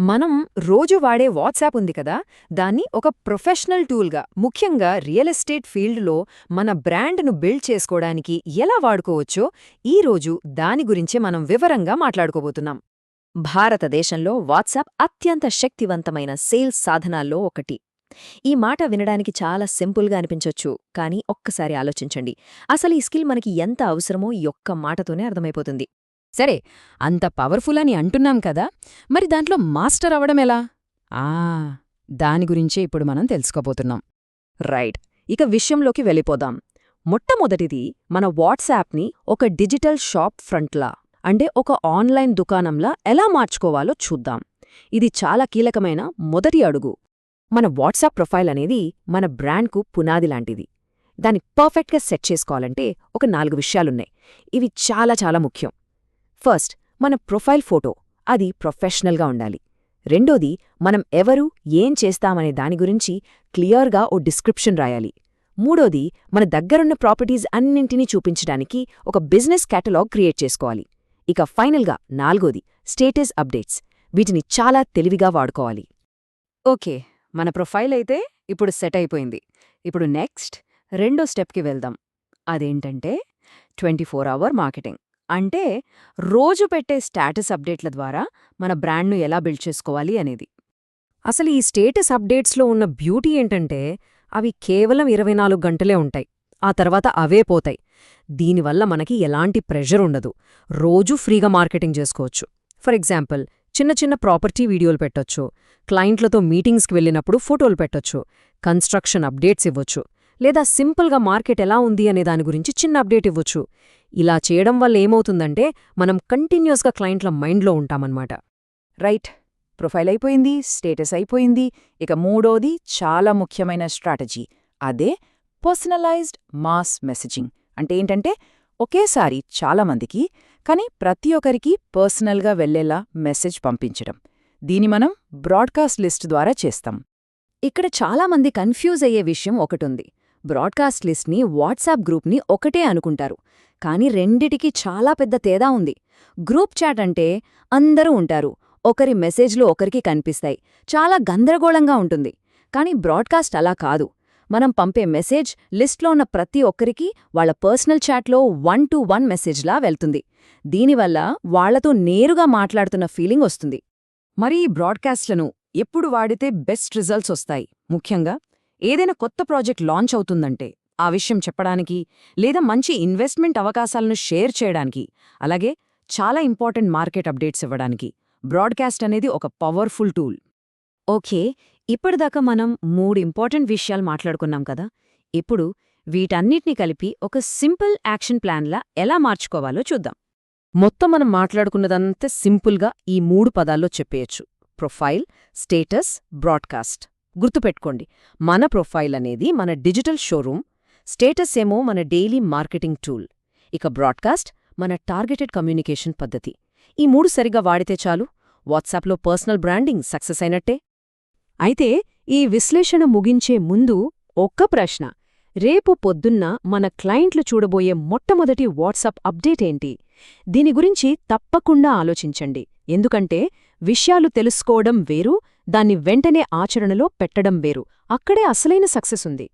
మనం రోజు వాడే వాట్సాప్ ఉంది కదా, దాన్ని ఒక ప్రొఫెషనల్ టూల్గా, ముఖ్యంగా రియల్ ఎస్టేట్ ఫీల్డ్లో మన బ్రాండ్ను బిల్డ్ చేసుకోవడానికి ఎలా వాడుకోవచ్చో ఈరోజు దాని గురించే మనం వివరంగా మాట్లాడుకోబోతున్నాం. భారతదేశంలో వాట్సాప్ అత్యంత శక్తివంతమైన సేల్స్ సాధనాల్లో ఒకటి. ఈ మాట వినడానికి చాలా సింపుల్గా అనిపించొచ్చు, కానీ ఒక్కసారి ఆలోచించండి. అసలు ఈ స్కిల్ మనకి ఎంత అవసరమో ఈ ఒక్క మాటతోనే అర్థమైపోతుంది. సరే, అంత పవర్ఫుల్ అని అంటున్నాం కదా, మరి దాంట్లో మాస్టర్ అవడం ఎలా? దాని గురించే ఇప్పుడు మనం తెలుసుకోబోతున్నాం. రైట్, ఇక విషయంలోకి వెళ్ళిపోదాం. మొట్టమొదటిది, మన వాట్సాప్ని ఒక డిజిటల్ షాప్ ఫ్రంట్లా, అంటే ఒక ఆన్లైన్ దుకాణంలా ఎలా మార్చుకోవాలో చూద్దాం. ఇది చాలా కీలకమైన మొదటి అడుగు. మన వాట్సాప్ ప్రొఫైల్ అనేది మన బ్రాండ్కు పునాది లాంటిది. దాన్ని పర్ఫెక్ట్గా సెట్ చేసుకోవాలంటే ఒక 4 విషయాలున్నాయి. ఇవి చాలా చాలా ముఖ్యం. ఫస్ట్, మన ప్రొఫైల్ ఫోటో, అది ప్రొఫెషనల్గా ఉండాలి. రెండోది, మనం ఎవరు, ఏం చేస్తామనే దాని గురించి క్లియర్గా ఓ డిస్క్రిప్షన్ రాయాలి. మూడోది, మన దగ్గరున్న ప్రాపర్టీస్ అన్నింటినీ చూపించడానికి ఒక బిజినెస్ కేటలాగ్ క్రియేట్ చేసుకోవాలి. ఇక ఫైనల్గా నాలుగోది, స్టేటస్ అప్డేట్స్. వీటిని చాలా తెలివిగా వాడుకోవాలి. ఓకే, మన ప్రొఫైల్ అయితే ఇప్పుడు సెట్ అయిపోయింది. ఇప్పుడు నెక్స్ట్ రెండో స్టెప్కి వెళ్దాం. అదేంటంటే 24 అవర్ మార్కెటింగ్. అంటే రోజు పెట్టే స్టేటస్ అప్డేట్ల ద్వారా మన బ్రాండ్ను ఎలా బిల్డ్ చేసుకోవాలి అనేది. అసలు ఈ స్టేటస్ అప్డేట్స్లో ఉన్న బ్యూటీ ఏంటంటే, అవి కేవలం 24 గంటలే ఉంటాయి. ఆ తర్వాత అవే పోతాయి. దీనివల్ల మనకి ఎలాంటి ప్రెషర్ ఉండదు. రోజూ ఫ్రీగా మార్కెటింగ్ చేసుకోవచ్చు. ఫర్ ఎగ్జాంపుల్, చిన్న చిన్న ప్రాపర్టీ వీడియోలు పెట్టొచ్చు, క్లయింట్లతో మీటింగ్స్కి వెళ్ళినప్పుడు ఫోటోలు పెట్టొచ్చు, కన్స్ట్రక్షన్ అప్డేట్స్ ఇవ్వచ్చు, లేదా సింపుల్గా మార్కెట్ ఎలా ఉంది అనే దాని గురించి చిన్న అప్డేట్ ఇవ్వచ్చు. ఇలా చేయడం వల్ల ఏమవుతుందంటే, మనం కంటిన్యూస్గా క్లయింట్ల మైండ్లో ఉంటామన్నమాట. రైట్, ప్రొఫైల్ అయిపోయింది, స్టేటస్ అయిపోయింది. ఇక మూడోది చాలా ముఖ్యమైన స్ట్రాటజీ. అదే పర్సనలైజ్డ్ మాస్ మెసేజింగ్. అంటే ఏంటంటే, ఒకేసారి చాలామందికి, కానీ ప్రతి ఒక్కరికి పర్సనల్గా వెళ్లేలా మెసేజ్ పంపించడం. దీని మనం బ్రాడ్కాస్ట్ లిస్ట్ ద్వారా చేస్తాం. ఇక్కడ చాలామంది కన్ఫ్యూజ్ అయ్యే విషయం ఒకటుంది. బ్రాడ్కాస్ట్ లిస్ట్ని, వాట్సాప్ గ్రూప్ని ఒకటే అనుకుంటారు. కానీ రెండిటికి చాలా పెద్ద తేడా ఉంది. గ్రూప్ చాట్ అంటే అందరూ ఉంటారు, ఒకరి మెసేజ్లు ఒకరికి కనిపిస్తాయి, చాలా గందరగోళంగా ఉంటుంది. కానీ బ్రాడ్కాస్ట్ అలా కాదు. మనం పంపే మెసేజ్ లిస్ట్లో ఉన్న ప్రతి ఒక్కరికి వాళ్ళ పర్సనల్ చాట్లో 1-to-1 మెసేజ్లా వెళ్తుంది. దీనివల్ల వాళ్లతో నేరుగా మాట్లాడుతున్న ఫీలింగ్ వస్తుంది. మరి ఈ బ్రాడ్కాస్ట్లను ఎప్పుడు వాడితే బెస్ట్ రిజల్ట్స్ వస్తాయి? ముఖ్యంగా ఏదైనా కొత్త ప్రాజెక్ట్ లాంచ్ అవుతుందంటే ఆ విషయం చెప్పడానికి, లేదా మంచి ఇన్వెస్ట్మెంట్ అవకాశాలను షేర్ చేయడానికి, అలాగే చాలా ఇంపార్టెంట్ మార్కెట్ అప్డేట్స్ ఇవ్వడానికి బ్రాడ్కాస్ట్ అనేది ఒక పవర్ఫుల్ టూల్. ఓకే, ఇప్పటిదాకా మనం 3 ఇంపార్టెంట్ విషయాలు మాట్లాడుకున్నాం కదా. ఇప్పుడు వీటన్నిటినీ కలిపి ఒక సింపుల్ యాక్షన్ ప్లాన్లా ఎలా మార్చుకోవాలో చూద్దాం. మొత్తం మనం మాట్లాడుకున్నదంతా సింపుల్గా ఈ 3 పదాల్లో చెప్పేయచ్చు: ప్రొఫైల్, స్టేటస్, బ్రాడ్కాస్ట్. గుర్తుపెట్టుకోండి, మన ప్రొఫైల్ అనేది మన డిజిటల్ షోరూమ్, స్టేటస్ ఏమో మన డైలీ మార్కెటింగ్ టూల్, ఇక బ్రాడ్కాస్ట్ మన టార్గెటెడ్ కమ్యూనికేషన్ పద్ధతి. ఈ 3 సరిగా వాడితే చాలు, వాట్సాప్లో పర్సనల్ బ్రాండింగ్ సక్సెస్ అయినట్టే. అయితే ఈ విశ్లేషణ ముగించే ముందు ఒక్క ప్రశ్న: రేపు పొద్దున్న మన క్లయింట్లు చూడబోయే మొట్టమొదటి వాట్సాప్ అప్డేట్ ఏంటి? దీని గురించి తప్పకుండా ఆలోచించండి. ఎందుకంటే విషయాలు తెలుసుకోవడం వేరు, దాన్ని వెంటనే ఆచరణలో పెట్టడం వేరు. అక్కడే అసలైన సక్సెస్ ఉంది.